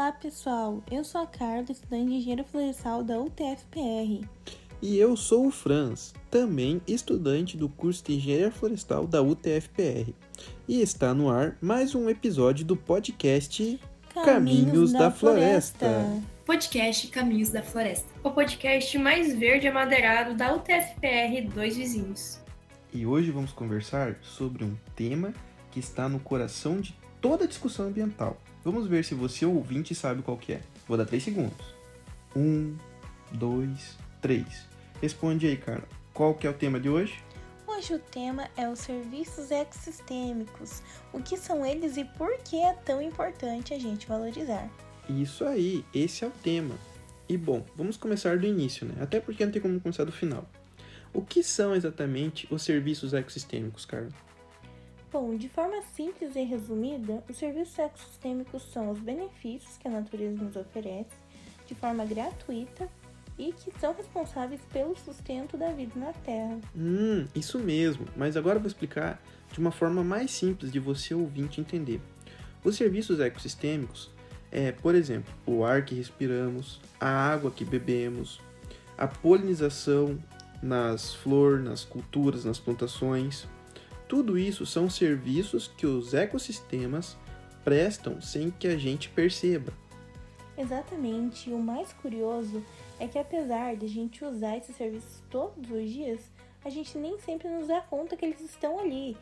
Olá pessoal, eu sou a Carla, estudante de Engenharia Florestal da UTF-PR. E eu sou o Franz, também estudante do curso de Engenharia Florestal da UTF-PR. E está no ar mais um episódio do podcast Caminhos da Floresta. Podcast Caminhos da Floresta, o podcast mais verde e amadeirado da UTF-PR Dois Vizinhos. E hoje vamos conversar sobre um tema que está no coração de toda a discussão ambiental. Vamos ver se você, ouvinte, sabe qual que é. Vou dar 3 segundos. 1, 2, 3. Responde aí, cara. Qual que é o tema de hoje? Hoje o tema é os serviços ecossistêmicos. O que são eles e por que é tão importante a gente valorizar? Isso aí, esse é o tema. E bom, vamos começar do início, né? Até porque não tem como começar do final. O que são exatamente os serviços ecossistêmicos, Carla? Bom, de forma simples e resumida, os serviços ecossistêmicos são os benefícios que a natureza nos oferece de forma gratuita e que são responsáveis pelo sustento da vida na Terra. Isso mesmo, mas agora eu vou explicar de uma forma mais simples de você ouvinte entender. Os serviços ecossistêmicos por exemplo, o ar que respiramos, a água que bebemos, a polinização nas flores, nas culturas, nas plantações. Tudo isso são serviços que os ecossistemas prestam sem que a gente perceba. Exatamente, e o mais curioso é que apesar de a gente usar esses serviços todos os dias, a gente nem sempre nos dá conta que eles estão ali.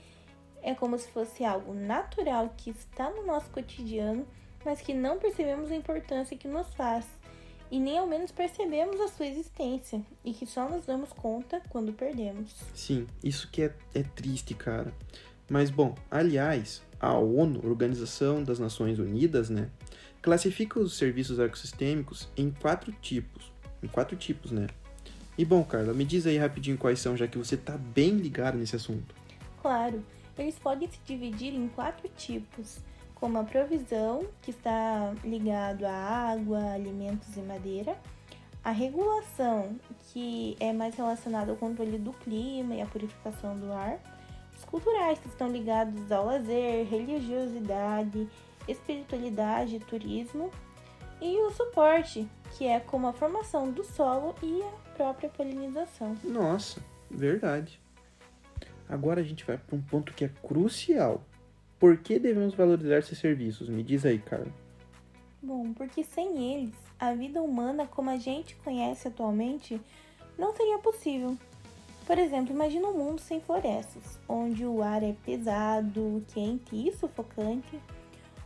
É como se fosse algo natural que está no nosso cotidiano, mas que não percebemos a importância que nos faz, e nem ao menos percebemos a sua existência, e que só nos damos conta quando perdemos. Sim, isso que é triste, cara. Mas bom, aliás, a ONU, Organização das Nações Unidas, né, classifica os serviços ecossistêmicos em 4 tipos. Né? E bom, Carla, me diz aí rapidinho quais são, já que você tá bem ligado nesse assunto. Claro, eles podem se dividir em 4 tipos, como a provisão, que está ligado à água, alimentos e madeira, a regulação, que é mais relacionada ao controle do clima e à purificação do ar, os culturais, que estão ligados ao lazer, religiosidade, espiritualidade e turismo, e o suporte, que é como a formação do solo e a própria polinização. Nossa, verdade. Agora a gente vai para um ponto que é crucial. Por que devemos valorizar esses serviços? Me diz aí, Carla. Bom, porque sem eles, a vida humana como a gente conhece atualmente não seria possível. Por exemplo, imagina um mundo sem florestas, onde o ar é pesado, quente e sufocante.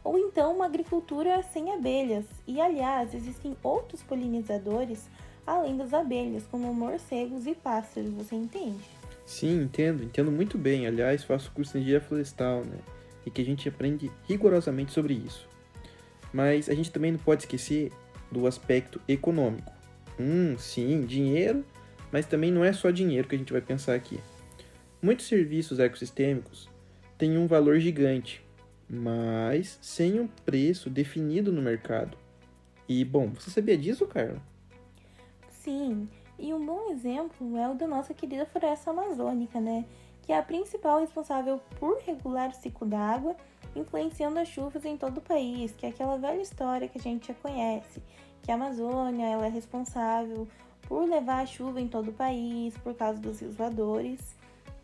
Ou então uma agricultura sem abelhas. E, aliás, existem outros polinizadores além das abelhas, como morcegos e pássaros, você entende? Sim, entendo muito bem. Aliás, faço curso de engenharia florestal, né? E que a gente aprende rigorosamente sobre isso. Mas a gente também não pode esquecer do aspecto econômico. Sim, dinheiro, mas também não é só dinheiro que a gente vai pensar aqui. Muitos serviços ecossistêmicos têm um valor gigante, mas sem um preço definido no mercado. E, bom, você sabia disso, Carla? Sim, e um bom exemplo é o da nossa querida floresta amazônica, né? Que é a principal responsável por regular o ciclo da água, influenciando as chuvas em todo o país, que é aquela velha história que a gente já conhece, que a Amazônia ela é responsável por levar a chuva em todo o país, por causa dos rios voadores.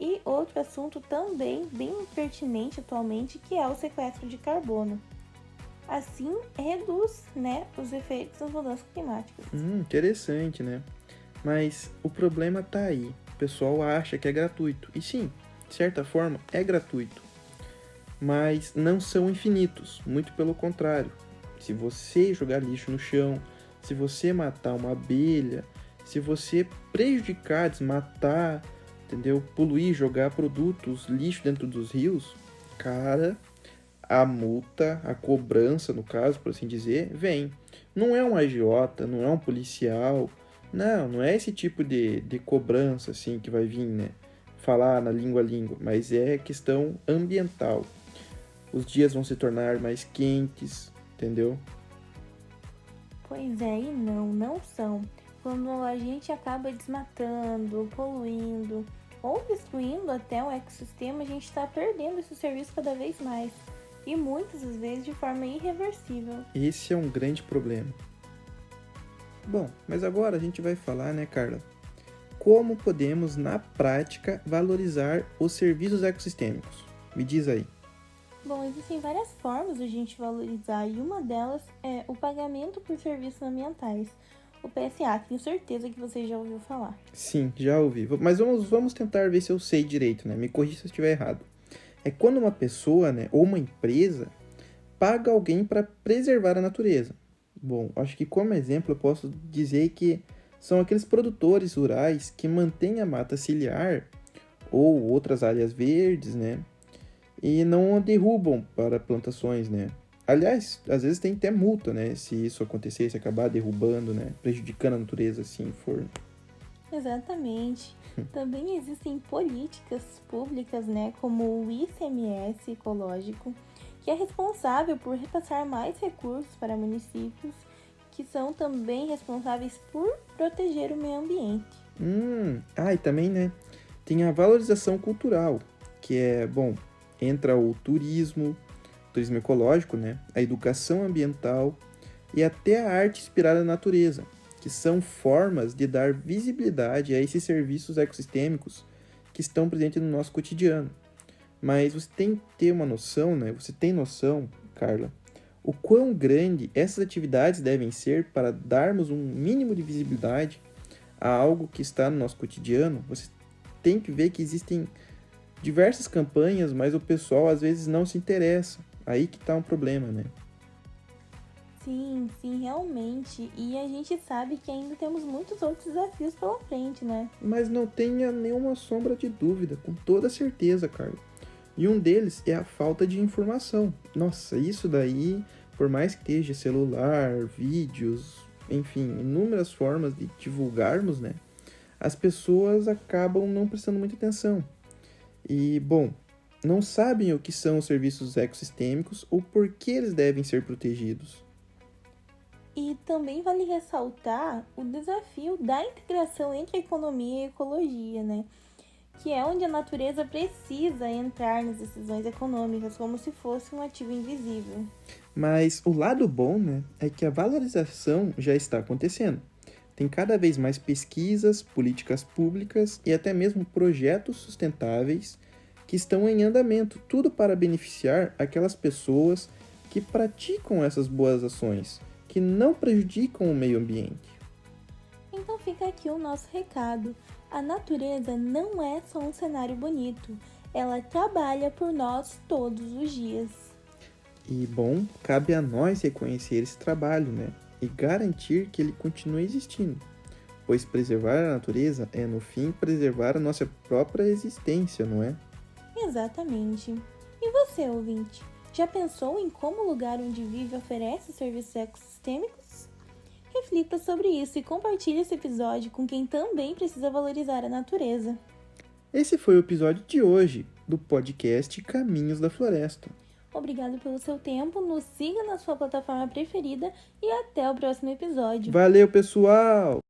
E outro assunto também bem pertinente atualmente, que é o sequestro de carbono. Assim, reduz, os efeitos das mudanças climáticas. Interessante, né? Mas o problema tá aí. O pessoal acha que é gratuito. E sim, de certa forma, é gratuito. Mas não são infinitos. Muito pelo contrário. Se você jogar lixo no chão, se você matar uma abelha, se você prejudicar, desmatar, entendeu? Poluir, jogar produtos, lixo dentro dos rios, cara, a multa, a cobrança, no caso, por assim dizer, vem. Não é um agiota, não é um policial. Não é esse tipo de cobrança assim que vai vir, né? Falar na língua, mas é questão ambiental. Os dias vão se tornar mais quentes, entendeu? Pois é, e não são. Quando a gente acaba desmatando, poluindo ou destruindo até o ecossistema, a gente está perdendo esse serviço cada vez mais. e muitas das vezes de forma irreversível. Esse é um grande problema. Bom, mas agora a gente vai falar, né, Carla? Como podemos, na prática, valorizar os serviços ecossistêmicos? Me diz aí. Bom, existem várias formas de a gente valorizar e uma delas é o pagamento por serviços ambientais, o PSA, tenho certeza que você já ouviu falar. Sim, já ouvi. Mas vamos tentar ver se eu sei direito, né? Me corrija se eu estiver errado. É quando uma pessoa, né, ou uma empresa paga alguém para preservar a natureza. Bom, acho que como exemplo eu posso dizer que são aqueles produtores rurais que mantêm a mata ciliar ou outras áreas verdes, né? E não a derrubam para plantações, né? Aliás, às vezes tem até multa, né? Se isso acontecer, se acabar derrubando, né? Prejudicando a natureza, assim for. Exatamente. Também existem políticas públicas, né, como o ICMS ecológico, que é responsável por repassar mais recursos para municípios que são também responsáveis por proteger o meio ambiente. E também, né, tem a valorização cultural, que é, bom, entra o turismo ecológico, né, a educação ambiental e até a arte inspirada na natureza, que são formas de dar visibilidade a esses serviços ecossistêmicos que estão presentes no nosso cotidiano. Mas você tem que ter uma noção, né? Você tem noção, Carla, o quão grande essas atividades devem ser para darmos um mínimo de visibilidade a algo que está no nosso cotidiano? Você tem que ver que existem diversas campanhas, mas o pessoal às vezes não se interessa. Aí que está um problema, né? Sim, realmente. E a gente sabe que ainda temos muitos outros desafios pela frente, né? Mas não tenha nenhuma sombra de dúvida, com toda certeza, Carla. E um deles é a falta de informação. Nossa, isso daí, por mais que esteja celular, vídeos, enfim, inúmeras formas de divulgarmos, né? As pessoas acabam não prestando muita atenção. E, bom, não sabem o que são os serviços ecossistêmicos ou por que eles devem ser protegidos. E também vale ressaltar o desafio da integração entre a economia e a ecologia, né? Que é onde a natureza precisa entrar nas decisões econômicas como se fosse um ativo invisível. Mas o lado bom, né, é que a valorização já está acontecendo. Tem cada vez mais pesquisas, políticas públicas e até mesmo projetos sustentáveis que estão em andamento, tudo para beneficiar aquelas pessoas que praticam essas boas ações, que não prejudicam o meio ambiente. Então fica aqui o nosso recado. A natureza não é só um cenário bonito, ela trabalha por nós todos os dias. E, bom, cabe a nós reconhecer esse trabalho, né? E garantir que ele continue existindo. Pois preservar a natureza é, no fim, preservar a nossa própria existência, não é? Exatamente. E você, ouvinte? Já pensou em como o lugar onde vive oferece serviços ecossistêmicos? Reflita sobre isso e compartilhe esse episódio com quem também precisa valorizar a natureza. Esse foi o episódio de hoje do podcast Caminhos da Floresta. Obrigado pelo seu tempo, nos siga na sua plataforma preferida e até o próximo episódio. Valeu, pessoal!